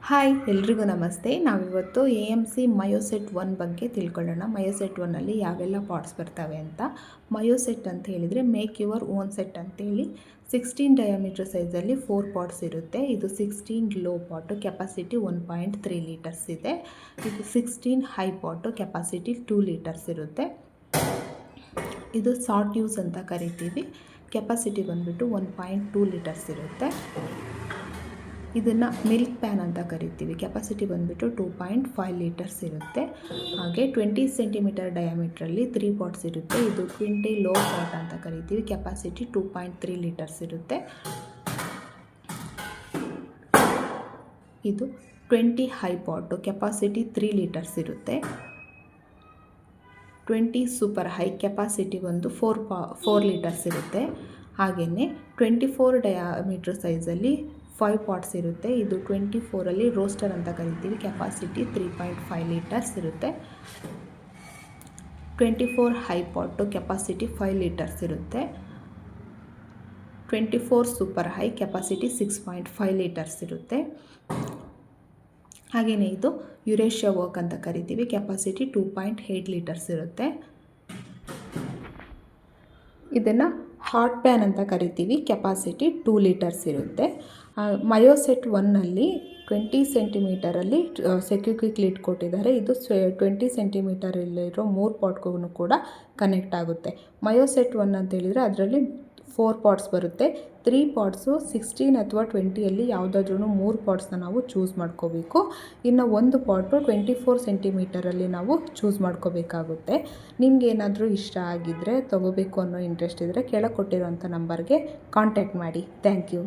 Hi ಎಲ್ರಿಗೂ ನಮಸ್ತೆ. ನಾವಿವತ್ತು AMC ಮಯೋಸೆಟ್ 1 ಬಗ್ಗೆ ತಿಳ್ಕೊಳ್ಳೋಣ. ಮಯೋಸೆಟ್ 1ಅಲ್ಲಿ ಯಾವೆಲ್ಲ ಪಾರ್ಟ್ಸ್ ಬರ್ತವೆ ಅಂತ. ಮಯೋಸೆಟ್ ಅಂತ ಹೇಳಿದರೆ ಮೇಕ್ ಯುವರ್ ಓನ್ ಸೆಟ್ ಅಂತೇಳಿ 16 ಡಯಾಮೀಟರ್ ಸೈಜಲ್ಲಿ 4 ಪಾಟ್ಸ್ ಇರುತ್ತೆ. ಇದು 16 ಲೋ ಪಾಟು, ಕೆಪಾಸಿಟಿ 1.3 ಲೀಟರ್ಸ್ ಇದೆ. ಇದು 16 ಹೈ ಪಾಟು, ಕೆಪಾಸಿಟಿ 2 ಲೀಟರ್ಸ್ ಇರುತ್ತೆ. ಇದು ಸಾಟ್ ಯೂಸ್ ಅಂತ ಕರಿತೀವಿ. ಕೆಪಾಸಿಟಿ ಬಂದುಬಿಟ್ಟು 1.2 ಲೀಟರ್ಸ್ ಇರುತ್ತೆ. ಇದನ್ನು ಮಿಲ್ಕ್ ಪ್ಯಾನ್ ಅಂತ ಕರಿತೀವಿ. ಕೆಪಾಸಿಟಿ ಬಂದುಬಿಟ್ಟು 2.5 ಲೀಟರ್ಸ್ ಇರುತ್ತೆ. ಹಾಗೆ 20 ಸೆಂಟಿಮೀಟರ್ ಡಯಾಮೀಟ್ರಲ್ಲಿ 3 ಪಾಟ್ಸ್ ಇರುತ್ತೆ. ಇದು 20 ಲೋ ಪಾಟ್ ಅಂತ ಕರಿತೀವಿ. ಕೆಪಾಸಿಟಿ 2.3 ಲೀಟರ್ಸ್ ಇರುತ್ತೆ. ಇದು 20 ಹೈ ಪಾಟು, ಕೆಪಾಸಿಟಿ 3 ಲೀಟರ್ಸ್ ಇರುತ್ತೆ. 20 ಸೂಪರ್ ಹೈ, ಕೆಪಾಸಿಟಿ ಒಂದು 4 ಲೀಟರ್ಸ್ ಇರುತ್ತೆ. ಹಾಗೆಯೇ 24 ಡಯಾಮೀಟರ್ ಸೈಜಲ್ಲಿ 5 ಪಾಟ್ಸ್ ಇರುತ್ತೆ. ಇದು 24ಅಲ್ಲಿ ರೋಸ್ಟರ್ ಅಂತ ಕರಿತೀವಿ. ಕೆಪಾಸಿಟಿ 3.5 ಲೀಟರ್ಸ್ ಇರುತ್ತೆ. 24 ಹೈ ಪಾಟು, ಕೆಪಾಸಿಟಿ 5 ಲೀಟರ್ಸ್ ಇರುತ್ತೆ. 24 ಸೂಪರ್ ಹೈ, ಕೆಪಾಸಿಟಿ 6.5 ಲೀಟರ್ಸ್ ಇರುತ್ತೆ. ಹಾಗೆಯೇ ಇದು ಯುರೇಷಿಯಾ ವರ್ಕ್ ಅಂತ ಕರಿತೀವಿ. ಕೆಪಾಸಿಟಿ 2.8 ಲೀಟರ್ಸ್ ಇರುತ್ತೆ. ಇದನ್ನು ಹಾಟ್ ಪ್ಯಾನ್ ಅಂತ ಕರಿತೀವಿ. ಕೆಪಾಸಿಟಿ 2 ಲೀಟರ್ಸ್ ಇರುತ್ತೆ. ಮಯೋಸೆಟ್ 1ನಲ್ಲಿ 20 ಸೆಂಟಿಮೀಟರಲ್ಲಿ ಸೆಕ್ಯೂರಿಟಿ ಲಿಡ್ ಕೊಟ್ಟಿದ್ದಾರೆ. ಇದು 20 ಸೆಂಟಿಮೀಟರಲ್ಲಿರೋ 3 ಪಾಟ್ಗೂ ಕೂಡ ಕನೆಕ್ಟ್ ಆಗುತ್ತೆ. ಮಯೋಸೆಟ್ 1 ಅಂತ ಹೇಳಿದರೆ ಅದರಲ್ಲಿ 4 ಪಾಟ್ಸ್ ಬರುತ್ತೆ. 3 ಪಾಟ್ಸು 16 ಅಥವಾ 20ಅಲ್ಲಿ ಯಾವುದಾದ್ರೂ 3 ಪಾಟ್ಸ್ನ ನಾವು ಚೂಸ್ ಮಾಡ್ಕೋಬೇಕು. ಇನ್ನು ಒಂದು ಪಾಟು 24 ಸೆಂಟಿಮೀಟರಲ್ಲಿ ನಾವು ಚೂಸ್ ಮಾಡ್ಕೋಬೇಕಾಗುತ್ತೆ. ನಿಮಗೇನಾದರೂ ಇಷ್ಟ ಆಗಿದ್ದರೆ, ತೊಗೋಬೇಕು ಅನ್ನೋ ಇಂಟ್ರೆಸ್ಟ್ ಇದ್ದರೆ ಕೆಳಗೆ ಕೊಟ್ಟಿರೋಂಥ ನಂಬರ್ಗೆ ಕಾಂಟ್ಯಾಕ್ಟ್ ಮಾಡಿ. Thank you.